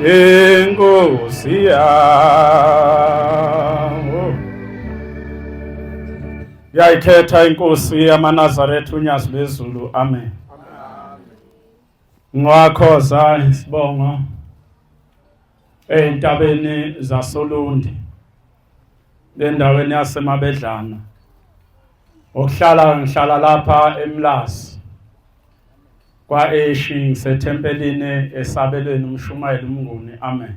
Inkosi yami. Yayikhetha inkosi yamaNazaretha unyazi lwezulu. Amen. Ngwakhoza isibongo entabeni zaSolundi endaweni yaseMabedlana. Ngihlala lapha eMlazi kwa Eshi ngisethempelini esabelweni umshumayeli umnguni. Amen.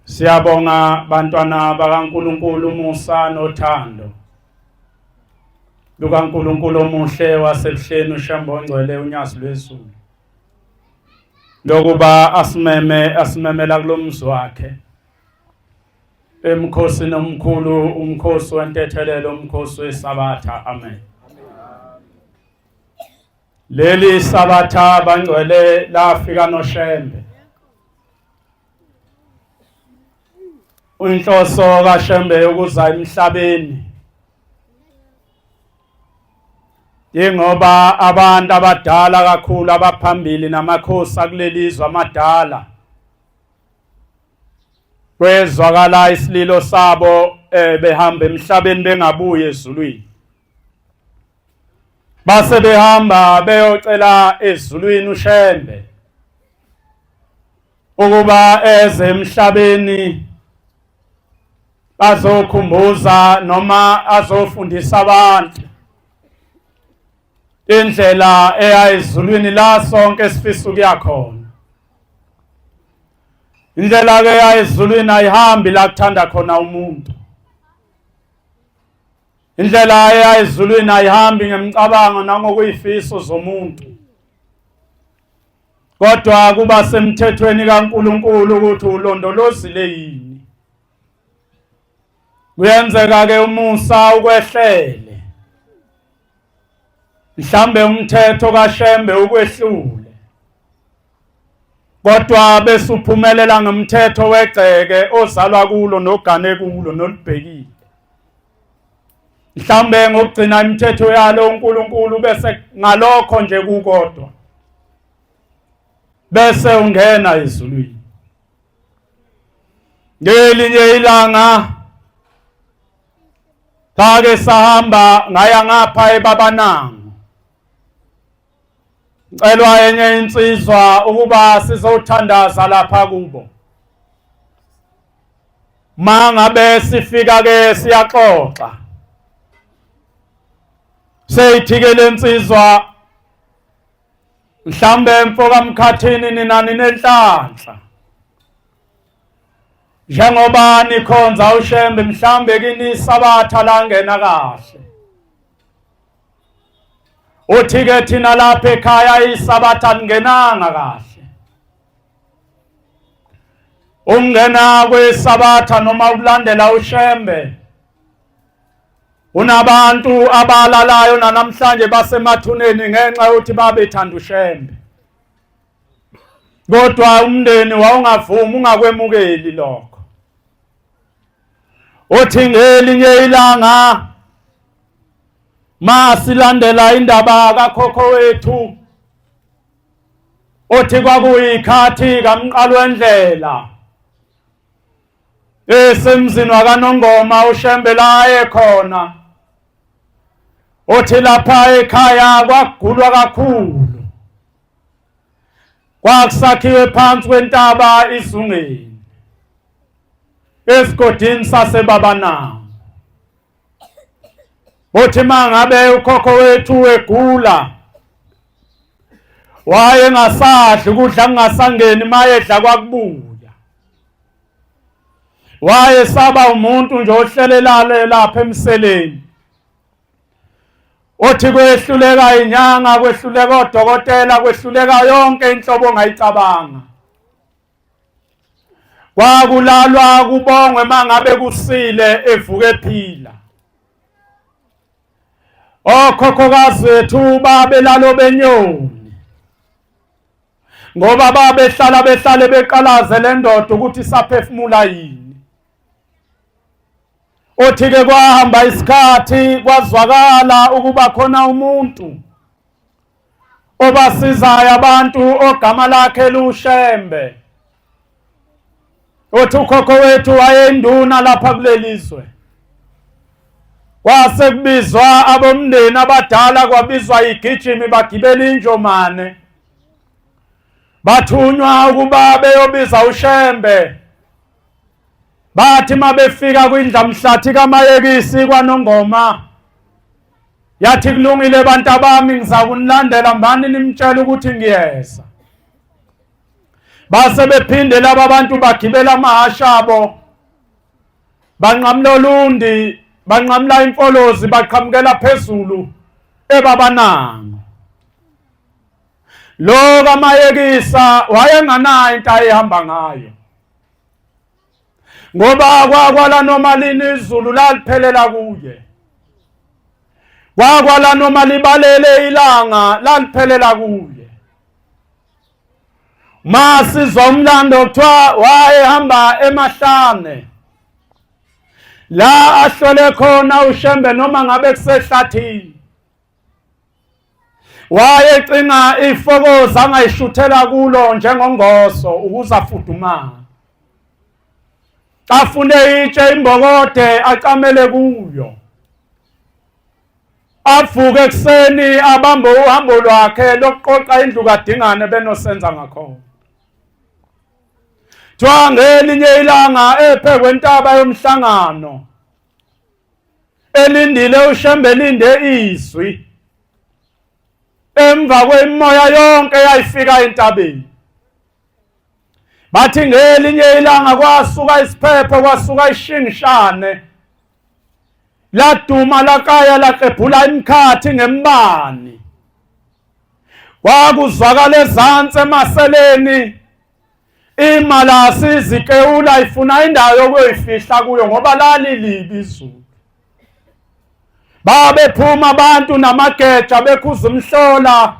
Siyabonga bantwana bakaNkulunkulu umusa nothando lukaNkulunkulu omuhle wasebuhleni uShambongcwele unyazi lwezulu lokuba asimemela kulomzi wakhe emkhosini omkhulu, umkhosi wentethelelo, umkhosi wesabatha. Amen. Leli sabatha bangcwele lafika noShembe. Inhloso kaShembe ukuza emhlabeni ingoba abantu abadala kakhulu abaphambili namakhosi akulelizwe amadala kwezwakala isililo sabo behamba emhlabeni bengabuye ezulwini. Base behamba beyocela ezulwini uShembe ukuba eze emhlabeni azokhumbuza noma azofundisa abantu indlela eya ezulwini la sonke sifisa ukuya khona. Indlela ke eya ezulwini ayihambi la kuthanda khona umuntu. Indlela eya ezulwini ayihambi ngemicabango nangokuyifiso zomuntu, kodwa kuba semthethweni kaNkulunkulu ukuthi ulondolozile yini. Kuyenzeka ke umusa ukwehlele, mhlambe umthetho kaShembe ukwehlule, kodwa bese uphumelela ngomthetho wegceke ozalwa kulo nogane kulo nolibhekile. Mhlambe ngokugcina imithetho yalo uNkulunkulu bese ngalokho nje kukodwa bese ungena ezulwini. Ngelinye ilanga sake sahamba ngaya ngapha eBabanango. Celwa enye insizwa ukuba sizothandaza lapha kubo. Mangabe sifika ke siyaxoxa. Seyithi-ke lensizwa, mhlambe mfoka mkhathini ninani nenhlanhla. Njengoba nikhonza uShembe mhlambe kini sabatha langena kahle. Uthi-ke thina lapha ekhaya isabatha lingenanga kahle. Ungena kwesabatha noma ukulandela uShembe unabantu abalalayo namhlanje basemathuneni ngenxa yokuthi babethanda uShembe. Kodwa umndeni wawungavumi ungakwemukeli lokho. Uthi ngelinye ilanga masilandela indaba kakhokho wethu, uthi kwakuyikhathi kamqalo wendlela esemzini wakaNongoma uShembe la ekhona. Uthi lapha ekhaya kwagulwa kakhulu, kwakusakhiwe phansi kwentaba iZungeni esigodini saseBabanango. Uthi mangabe ukhokho wethu egula waye ngasadli ukudla kungasangeni, mayedla kwakubuya. Waye saba umuntu nje ohlelelale lapha emseleni. Uthi kwehluleka inyanga, kwehluleka odokotela, kwehluleka yonke inhlobo ongayicabanga. Kwakulalwa kubongwe mangabe kusile evuke ephila. Okhokhokazi wethu babelalo benyoni, ngoba behlale beqalaze le ndoda ukuthi saphefumula yini. Uthi-ke kwahamba isikhathi kwazwakala ukuba khona umuntu obasizayo abantu ogama lakhe luShembe. Othi ukhokho wethu wayenduna lapha kulelizwe. Kwase kubizwa abomndeni abadala, kwabizwa igijimi bagibela injomane. Bathunywa ukuba beyobiza uShembe. Bathi mabefika kwindlamhlathi kaMayekisi kwaNongoma, yathi kulungile bantu abami, ngizakunilandela mbani nimtshela ukuthi ngiyeza. Base bephinde laba bantu bagibela amahasha abo, banqamla olundi, banqamla imfolozi, baqhamukela phezulu ebabanango. Lo kaMayekisa wayenganayo into ayihamba ngayo, ngoba kwakwala noma lini izulu laliphelela kuye. Kwakwala noma libalele ilanga laliphelela kuye. Masizwa umlando kuthiwa wayehamba emahlane, la ahlole khona uShembe noma ngabe kusehlathini. Wayecinga ifokoza angayishuthela kulo njengongoso ukuze afudumale. Afune itshe imbokode acamele kuyo. Avuke ekseni abambe uhambo lwakhe lokuqoqa indlu kaDingane benosenza ngakhona. Kuthiwa ngelinye ilanga ephe kwentaba yomhlangano, elindile uShembe elinde izwi. Emva kwemimoya yonke yayifika entabeni. Bathi ngelinye ilanga kwasuka isiphepho, kwasuka ishingishane, laduma lakaya laqephula imkhathi ngembani. Kwakuzwakala ezantsi emaseleni imalasi zikeula ifuna indawo yokuyoyifihla kuyo ngoba lalilibi izulu. Babephuma abantu namageja bekhuza umhlola,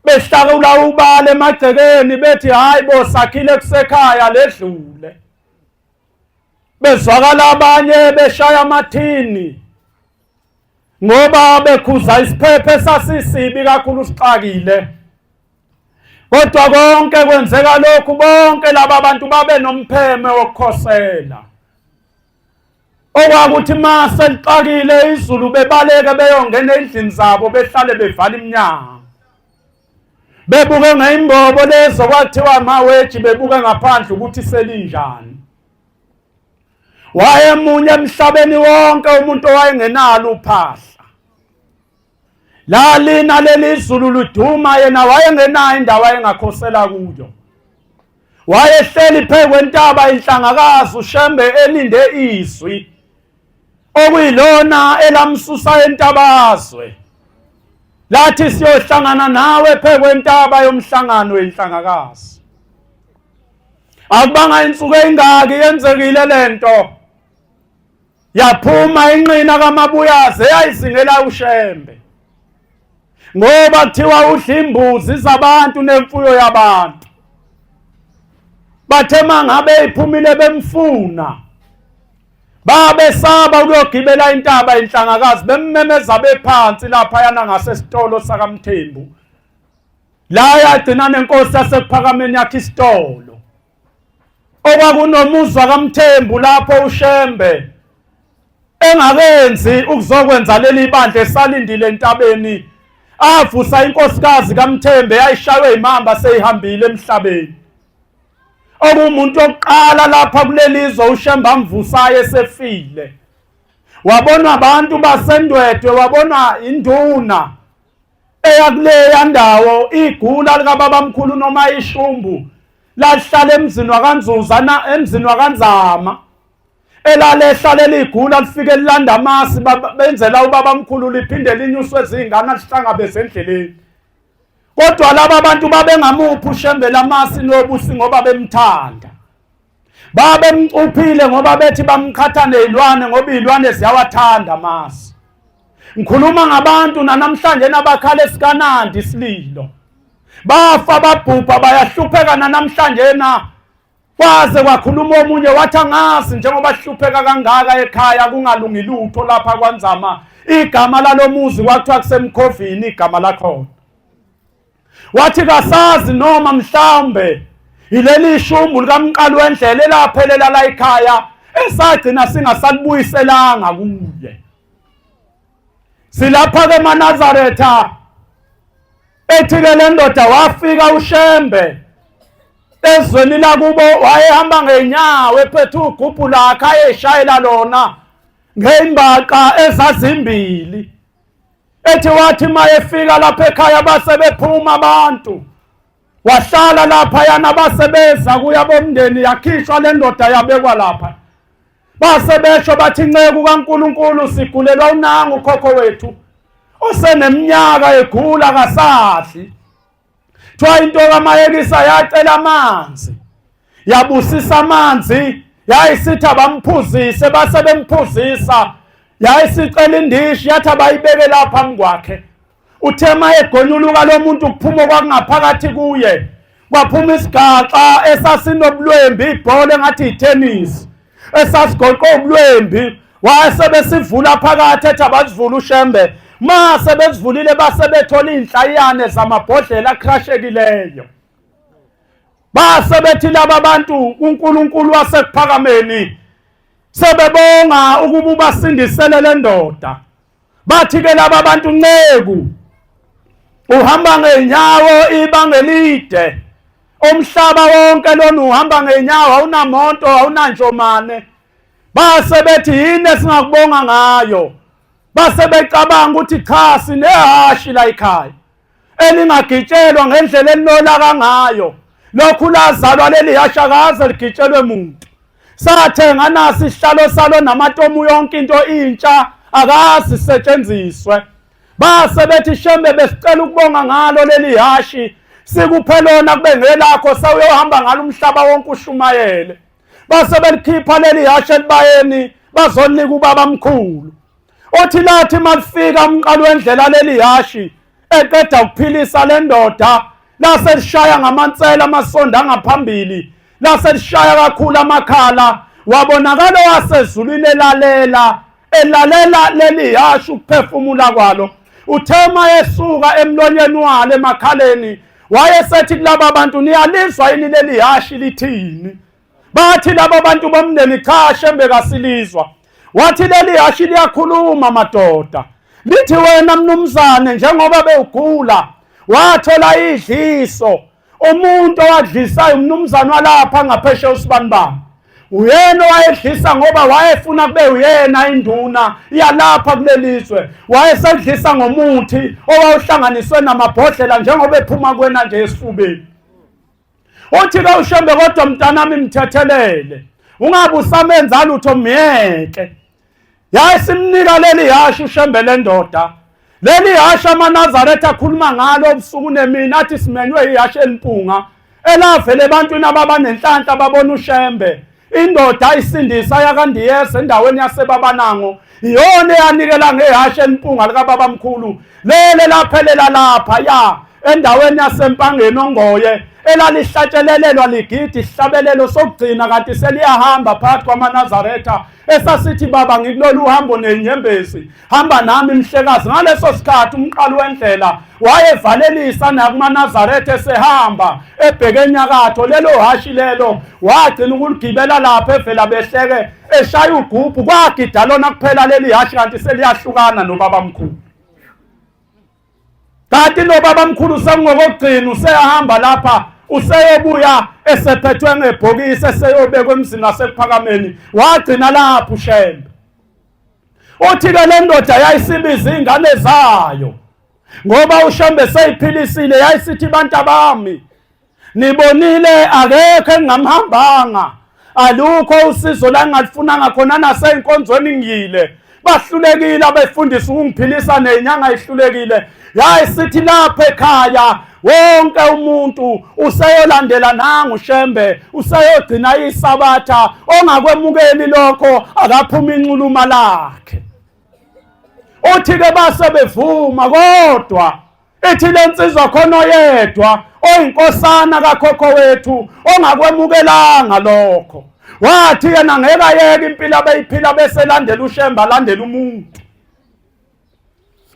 behlakula ubale emagcekeni bethi hayi bo sakhile kusekhaya ledlule. Bezwakala abanye beshaya amathini ngoba bekhuza isiphepho esasisibi kakhulu sixakile. Kodwa konke kwenzeka lokhu, bonke laba bantu babe nompheme wokukhosela. Okwakuthi mase lixakile izulu bebaleke beyongena endlini zabo, behlale bevala iminyango. Bebuke ngeyimbobo lezo kwathiwa amaweji, bebuke ngaphandle ukuthi selinjani. Wayemunye emhlabeni wonke umuntu owayengenalo uphahla. Lalina leli izulu luduma, yena wayengenayo indawo ayengakhosela kuyo. Wayehleli phezu kwentaba inhlangakazi uShembe elinde izwi, okuyilona elamsusa entabazwe. Lathi siyohlangana nawe phezu kwentaba yomhlangano wenhlangakazi. Akubanga insuku engaki yenzekile lento. Yaphuma inqina kaMabuyaze eyayizingela uShembe. Ngoba kuthiwa udla imbuzi zabantu nemfuyo yabantu. Bathe mangabe iphumile bemfuna, babesaba ukuyogibela intaba inhlangakazi, bemmemeza bephansi lapha yana ngasesitolo sakaMthembu. La yagcina nenkosi yasephakameni yakhe isitolo. Okwakunomuzwa kaMthembu lapho uShembe engakenzi ukuzokwenza leli bandla esalindile entabeni. Avusa inkosikazi kaMthembe yayishaywe imamba seyihambile emhlabeni. Okumuntu oqala lapha kulelizwe uShembe amvusayo esefile. Wabonwa abantu basendwedwe, wabonwa induna eyakuleya ndawo, igula likababamkhulu noma ishumbu lahlala emzini wakanzuzana, emzini wakanzama, elalehlala ligula lifike lilanda amasi benzela ubabamkhulu liphinde linyuswe zingane lihlangabeze endleleni. Kodwa laba abantu babengamuphi uShembe lamasi nobusi ngoba bemthanda. Babemcuphile ngoba bethi bamkhatha nezilwane ngoba izilwane ziyawathanda amasi. Ngikhuluma ngabantu namhlanje nabakhala esikanandi isililo. Bafa babhubha bayahlupheka namhlanje na. Kwaze kwakhuluma omunye wathi angazi njengoba hlupheka kangaka ekhaya kungalungi lutho lapha kwaNzama. Igama lalomuzi kwathiwa kusemkhovini igama lakhona. wathi kasazi noma mhlawumbe ileli shumbu likaMqali wendlela elaphelela la ekhaya esagcina singasalibuyiselanga kuye. Silapha ke eNazaretha ethi ke le ndoda wafika uShembe ezweni lakubo wayehamba ngeenyawo ephethe ugubhu lakhe ayeshayela lona ngeyimbaqa ezazimbili. Ethi wathi mayefika lapha ekhaya base bephuma abantu wahlala lapha yana basebeza kuya bomndeni yakhishwa le ndoda yabekwa lapha. Base besho bathi nceke kaNkuluNkulu sigulelwa unangu ukhokho wethu oseneminyaka egula kasadli. Twa into kaMayekisa yacela amanzi yabusisa amanzi yayisithi abamphuzise base bemphuzisa yayisicela indishi yathi abayibeke lapha phambi kwakhe. Uthe mayegonyuluka lo muntu kuphuma kwakungaphakathi kuye kwaphuma isigaxa esasinobulwembi ibhola engathi itennis esasigoqo ubulwembi wayesebesivula phakathi ethi abasivula uShembe mase besivulile base bethola inhlayane zamabhodlela akrashekileyo. Base bethi laba bantu uNkulunkulu wasekuphakameni sebebonga ukuba basindisele le ndoda. Bathi ke laba bantu nceku uhamba ngeenyawo ibanga elide umhlaba wonke lona uhamba ngeenyawo awunamonto awunanjomane. Base bethi yini singakubonga ngayo. Base becabanga ukuthi cha sinehashi la ekhaya elingagitshelwa ngendlela elinola kangayo. Lokhu lazalwa leli hasha kaze ligitshelwe umuntu. Sathenga nasi isihlalo salo namatomu yonke into intsha akazi setshenziswe. Base bethi Shembe besicela ukubonga ngalo leli hashi sikuphe lona kube ngelakho sawuyohamba ngalo umhlaba wonke ushumayele. Base belikhipha leli hashi elibayeni bazonika ubaba mkhulu. Othi lathi malifika uMqali wendlela leli hashi eqeda ukuphilisa le ndoda lase lishaya ngamansela amasonda angaphambili lase lishaya kakhulu amakhala wabonakala wasezulwini elalela leli hashi ukuphefumula kwalo. Uthema yesuka emlonyeni walo emakhaleni wayesethi kulaba bantu niyalizwa yini leli hashi lithini. Bathi laba bantu bomndeni cha Shembe kasilizwa. Wathi leli hashi liyakhuluma madoda lithi wena mnumzane njengoba bewugula wathola idliso umuntu owadlisayo umnumzane walapha ngaphesheya usibanibani uyena wayedlisa ngoba wayefuna kube uyena induna yalapha kulelizwe wayesedlisa ngomuthi owawuhlanganiswe namabhodlela njengoba ephuma kwena nje esifubeni. Uthi ke uShembe kodwa mntanami mthethelele ungabe usamenza lutho myeke. Yayisimnika leli hashi uShembe le ndoda leli hashi amaNazaretha akhuluma ngalo obusuku nemini athi simenywe ihashi elimpunga elavele ebantwini ababanenhlanhla babona uShembe indoda ayisindisa yakandiyese endaweni yaseBabanango iyona eyanikela ngehashi elimpunga likababa mkhulu lele laphelela lapha ya endaweni yaseMpangeni ongoye elalihlatshelelelwa ligidi isihlabelelo sokugcina kanti seliyahamba phakathi kwamaNazaretha esasithi baba ngikulolu uhambo nenyembezi hamba nami mhlekazi. Ngaleso sikhathi uMqali wendlela wayevalelisa nakumaNazaretha esehamba ebheke enyakatho lelo hashi lelo wagcina ukuligibela lapha evela behleke eshaya ugubhu kwagida lona kuphela leli hashi kanti seliyahlukana nobaba mkhulu. Kanti nobaba mkhulu sengokugcina usehamba lapha useyobuya esephethwe ngebhokisi eseyobekwe emzini wasekuphakameni wagcina lapho uShembe. Uthi ke le ndoda yayisibiza izingane zayo ngoba uShembe seyiphilisile yayisithi bantu abami nibonile akekho engamhambanga alukho usizo la ngalifunanga khona naseyinkonzweni ngiyile bahlulekile abefundisa ukungiphilisa nenyanga ihlulekile yayisithi lapha ekhaya wonke umuntu useyolandela nangu Shembe useyogcina isabatha ongakwemukeli lokho akaphuma inxuluma lakhe. Uthi ke base bevuma kodwa ethi lensizwa khona oyedwa oyinkosana kakhokho wethu ongakwemukelanga lokho wathi yena ngeke ayeke impilo abeyiphila beselandela uShembe alandela umuntu.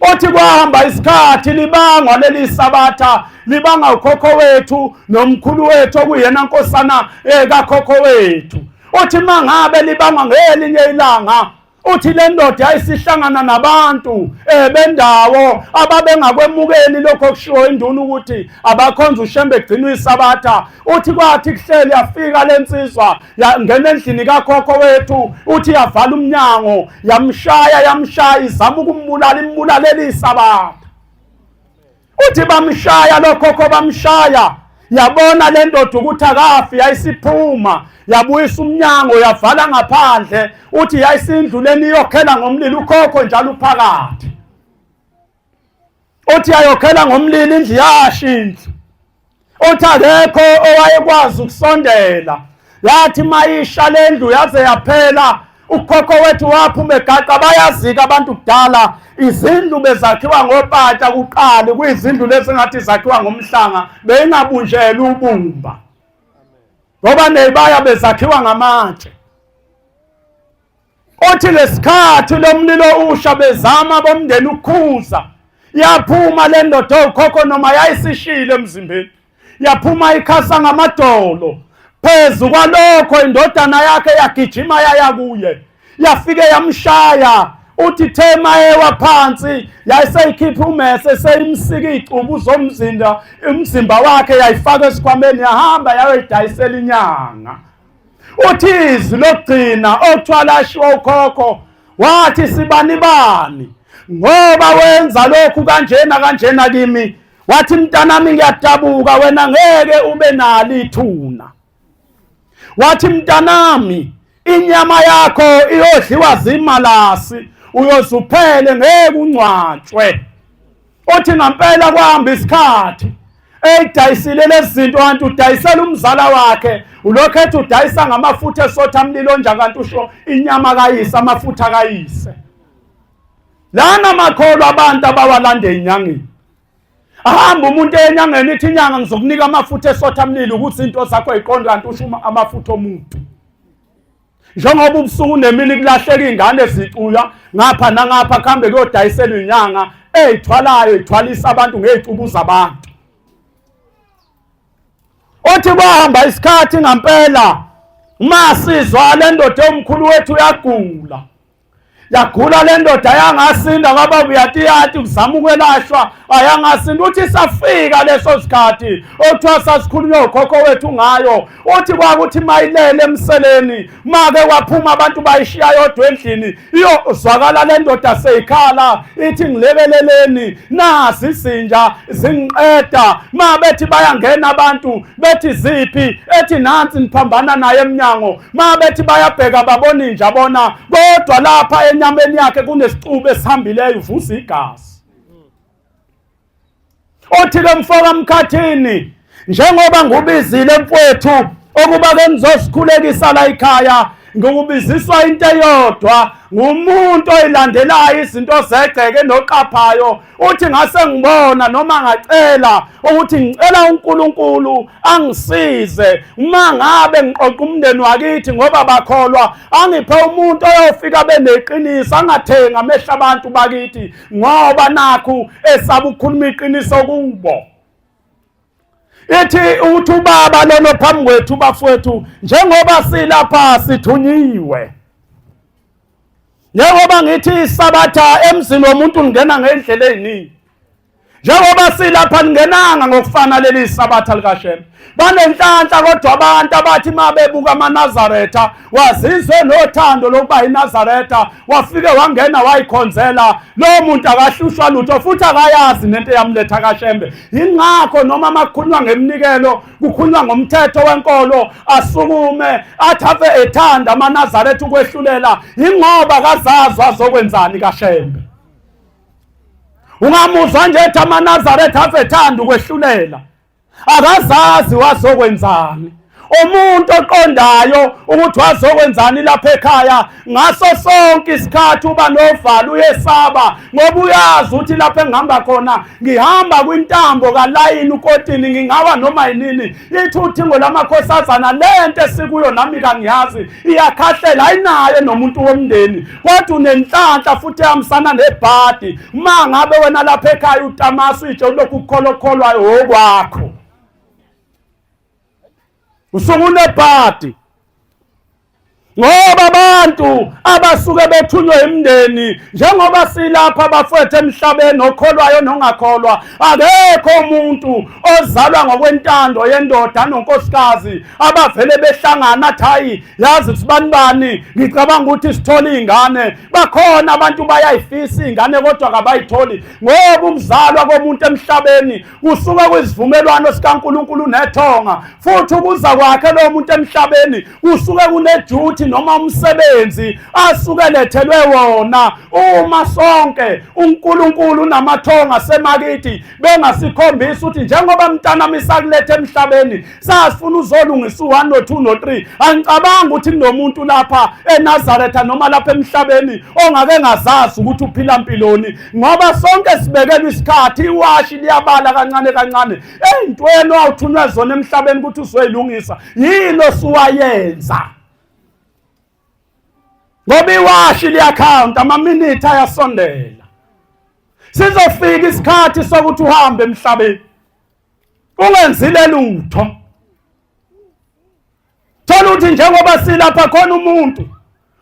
Othi kwahamba isikhathi libangwa leli sabatha libanga ukhokho wethu nomkhulu wethu okuyena nkosana kakhokho wethu. Uthi mangabe libangwa ngelinye ilanga uthi le ndoda yayisihlangana nabantu bendawo ababengakwemukeli lokho kushiwo induna ukuthi abakhonza ushembe egcinwa isabatha. Uthi kwathi kuhleli yafika lensizwa yangena endlini kakhokho wethu, uthi yavala umnyango yamshaya izama ukumbulala imbulalela isabatha. Uthi bamshaya lokhokho bamshaya, yabona le ndoda ukuthi akafi, yayisiphuma yabuyisa umnyango yavala ngaphandle. Uthi yayisindluleni iyokhela ngomlilo ukhokho njalo uphakathi. Uthi ayokhela ngomlilo indlu yashintsha. Uthi akekho owayekwazi ukusondela. Yathi mayisha le ndlu yaze yaphela, ukhokho wethu waphuma egaqa. Bayazika abantu kudala izindlu bezakhiwa ngopata kuqala, kuyizindlu lezi ngathi zakhiwa ngomhlanga beyingabunjela ubumba, ngoba nezibaya bezakhiwa ngamatshe. Uthi lesikhathi lomlilo usha bezama bomndeni ukukhuza, yaphuma le ndoda ukhokho noma yayisishile emzimbeni, yaphuma ikhasa ngamadolo. Phezu kwalokho indodana yakhe yagijima yaya kuye, yafike yamshaya. Uthi thema ewa phansi yayiseyikhipha umese seyimsika icubu umzimba wakhe yayifaka esikhwameni yahamba yayoyidayisela inyanga. Uthi izwi lokugcina okuthwalashiwa ukhokho wathi sibani ngoba wenza lokhu kanjena kimi. Wathi mntanami ngiyadabuka wena ngeke ube nalo ithuna. Wathi mntanami inyama yakho iyodliwa zimalasi uyozuphele ngeke uncwatshwe. Uthi ngampela kwahamba isikhathi eyidayisile lezi zinto kanti udayisela umzala wakhe, ulokhu ethi udayisa ngamafutha esotha mlilo nje kanti usho inyama kayise amafutha kayise. Lana makholwa abantu abawalande inyangeni. Ahamba umuntu enyangeni ithi inyanga ngizokunika amafutha esotha mlilo ukuthi into zakho iqonde kanti usho amafutha omuntu. Njengoba ubusuku nemini kulahleka ingane ezicuya ngapha nangapha kuhambe kuyodayisela inyanga eyithwalayo ithwalisa abantu ngezicubu zabantu. Uthi kwahamba isikhathi ngampela masizwa le ndoda omkhulu wethu yagula le ndoda yangasinda kwaba buyatiyati kuzama ukwelashwa ayangasinda. Uthi safika leso sikhathi othiwa sasikhulunywa ukhokho wethu ngayo. Uthi kwakuthi mayilele emseleni make kwaphuma abantu bayishiya yodwa endlini, iyozwakala le ndoda seyikhala ithi ngilekeleleni nasi izinja zingiqeda. Mabethi bayangena abantu bethi ziphi, ethi nansi niphambana naye emnyango. Mabethi bayabheka babona inja bona, kodwa lapha enyameni yakhe kunesicubu esihambileyo uvusa igazi. Uthi ke mfoka mkhathini njengoba ngubizile mfowethu okuba ke nizosikhulekisa la ekhaya, ngikubiziswa into eyodwa ngumuntu oyilandelayo izinto zegceke noqaphayo. Uthi ngase ngibona noma ngacela ukuthi ngicela uNkulunkulu angisize uma ngabe ngiqoqa umndeni wakithi ngoba bakholwa, angiphe umuntu oyofika beneqiniso angathenga amehla abantu bakithi ngoba nakhu esaba ukukhuluma iqiniso kubo. Ithi uthi ubaba lolo phambi kwethu bafowethu njengoba silapha sithunyiwe, njengoba ngithi isabatha emzini womuntu ngena ngendlela eziningi, njengoba silapha ningenanga ngokufana leli sabatha likaShembe. Banenhlanhla kodwa abantu abathi mabebuka amaNazaretha wazizwe nothando lokuba iNazaretha, wafike wangena wayikhonzela. Lo muntu akahlushwa lutho futhi akayazi nento eyamletha kaShembe. Ingakho noma makukhulunywa ngeminikelo kukhulunywa ngomthetho wenkolo asukume athi ave ethanda amaNazaretha ukwehlulela, ingoba kazazi azokwenzani kaShembe. Ungamuzwa nje ethi amaNazaretha ave ethanda ukwehlulela, akazazi wazokwenzani. umuntu oqondayo ukuthi wazokwenzani lapha ekhaya ngaso sonke isikhathi uba novalo uyesaba ngoba uyazi ukuthi lapha engihamba khona ngihamba kwintambo kalayini ukotini ngingawa noma yinini ithi uthingo lamakhosazana lento esikuyo nami kangiyazi iyakhahlela ayinayo nomuntu womndeni kodwa unenhlanhla futhi ehambisana nebhadi uma ngabe wena lapha ekhaya utamasi itshe ulokhu ukholokholwayo okwakho usukunebhadi ngoba abantu abasuke bethunywe imndeni njengoba silapha abafethu emhlabeni okholwayo nongakholwa akekho umuntu ozalwa ngokwentando yendoda nonkosikazi abavele behlangana athi hayi yazi sibani ngicabanga ukuthi sithole ingane bakhona abantu bayayifisa ingane kodwa kabayitholi ngoba umzalwa komuntu emhlabeni usuka kwizivumelwano sikaNkulunkulu nethonga futhi ukuza kwakhe lo muntu emhlabeni usuke kuneduty noma umsebenzi asuke lethelwe wona uma sonke uNkulunkulu namathonga semakithi bengasikhombisa ukuthi njengoba mntana misakulethe emhlabeni sasifuna uzolungisa u1 no2 no3 angicabanga ukuthi kunomuntu lapha eNazaretha noma lapha emhlabeni ongake ngazazi ukuthi uphila impiloni ngoba sonke sibekelwe isikhathi iwashi liyabala kancane kancane eyintweni owathunywa zona emhlabeni ukuthi uzoyilungisa yini osuwayenza ngoba iwashi liyakhawunta amaminithi ayasondela sizofika isikhathi sokuthi uhambe emhlabeni ungenzile lutho thola ukuthi njengoba silapha khona umuntu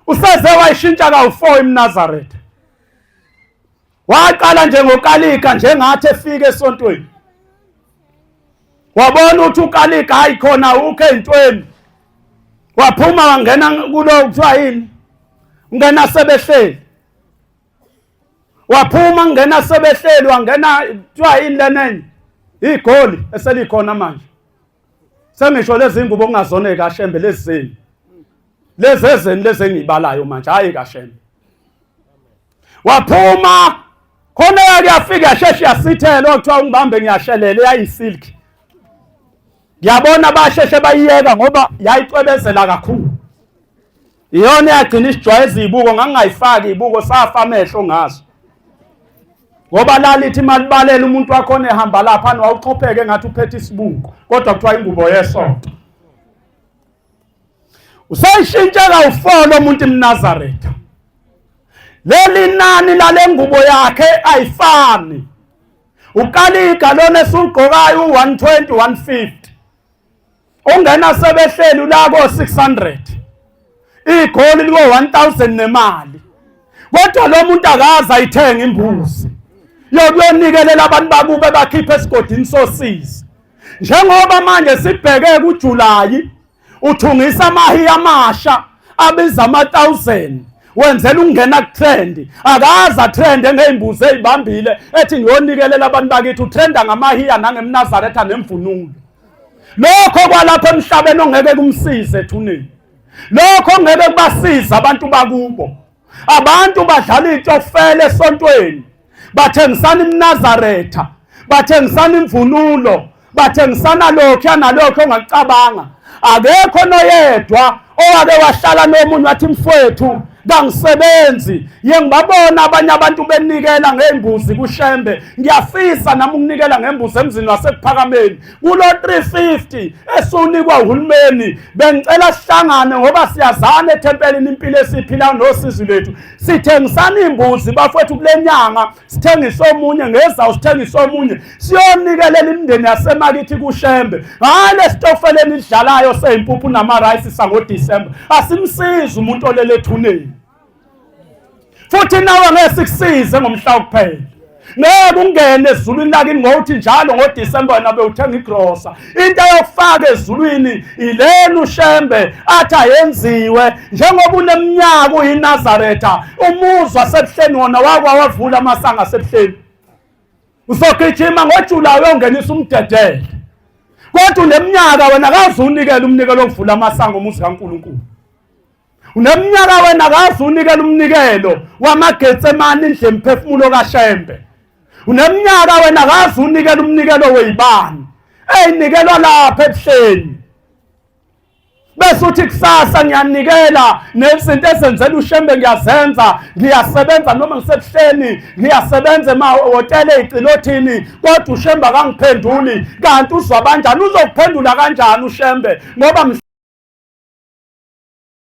useze wayishintsha kawu4 eNazaretha waqala njengokalika njengathi efike esontweni wabona ukuthi ukalika hayi khona ukho ezintweni waphuma wangena kulo kuthiwa yini ngena sebehleli waphuma ngena sebehleli wangena kuthiwa yini lenenye igoli eselikhona manje sengisho lezi ingubo ongazone kaShembe lezeni lezi ezeni lezi engibalayo manje hayi kaShembe waphuma khona yakuyafika yasheshe yasithela okuthiwa ungibambe ngiyashelela yayisilk ngiyabona basheshe bayiyeka ngoba yayicwebezela kakhulu iyona yagcina isijwayeza izibuko ngangayifaki izibuko safa amehlo ngazo ngoba lalithi malibalela umuntu wakhona ehamba lapha wawuchopheke ngathi uphethe isibuko kodwa kuthiwa ingubo yesonto usayishintshela ufolo umuntu eNazaretha leli nani lale ngubo yakhe ayifani ukalika lona esugqokayo u120 150 ungena sebehleli ulako 600 igoli liko 1000 nemali kodwa lo muntu akaza ayithenga imbuzi yokuyonikelela abantu bakube bakhiphe esigodini sosizi njengoba manje sibheke kuJulayi uthungisa amahiya amasha abiza ama1000 wenzela ungena kutrend akaza trend ngeimbuzi ezibambile ethi ngiyonikelela abantu bakithi utrenda ngamahiya nangemNazaretha nemvunulo lokho kwalapha emhlabeni ongeke kumsize ethuneni lokho ngeke kubasiza abantu bakubo abantu badlala itofele esontweni bathengisana iNazaretha bathengisana imvunulo bathengisana lokho nalokho ongacabanga akekho noyedwa owake wahlala nomunye wathi mfowethu kangisebenzi ngiyababona abanye abantu benikela ngeimbuzi kuShembe ngiyafisa nami ukunikela ngembuzi emzini wasekuphakameni kulo 350 esunikwa uhulumeni bengicela sihlangane ngoba siyazana ethempelini impilo esiphila nosizi lethu sithengisana imbuzi bafethu kulenyanga sithengisa omunye ngezawu sithengisa omunye siyonikelela imindeni yasemakithi kuShembe ngale sitofeleni idlalayo seyimpuphu namarice sangoDisemba asimsiza umuntu olele ethuneni futhi nawe ngesikusize ngomhla kuphela ngeke ungene ezulwini lakini ngokuthi njalo ngoDisemba wena bewuthenga igrosa into yokufaka ezulwini ilena uShembe athi ayenziwe njengoba uneminyaka uyiNazaretha umuzwa sebuhleni wona wavula amasanga sebuhleni usogijima ngoJulayi uyongenisa umdedele kodwa uneminyaka wena akazunikela umnikelo okuvula amasanga umuzi kaNkulunkulu uneminyaka wena akazi unikela umnikelo wamaGetsemane indle emphefumulo kaShembe uneminyaka wena akazi unikela umnikelo weyibani eyinikelwa lapha ebuhleni bese uthi kusasa ngiyanikela nezinto ezenzela uShembe ngiyazenza, ngiyasebenza noma ngisebuhleni, ngiyasebenza emahhotela ey'cilothini, kodwa uShembe akangiphenduli. Kanti uzwa kanjani? Uzokuphendula kanjani uShembe? Ngoba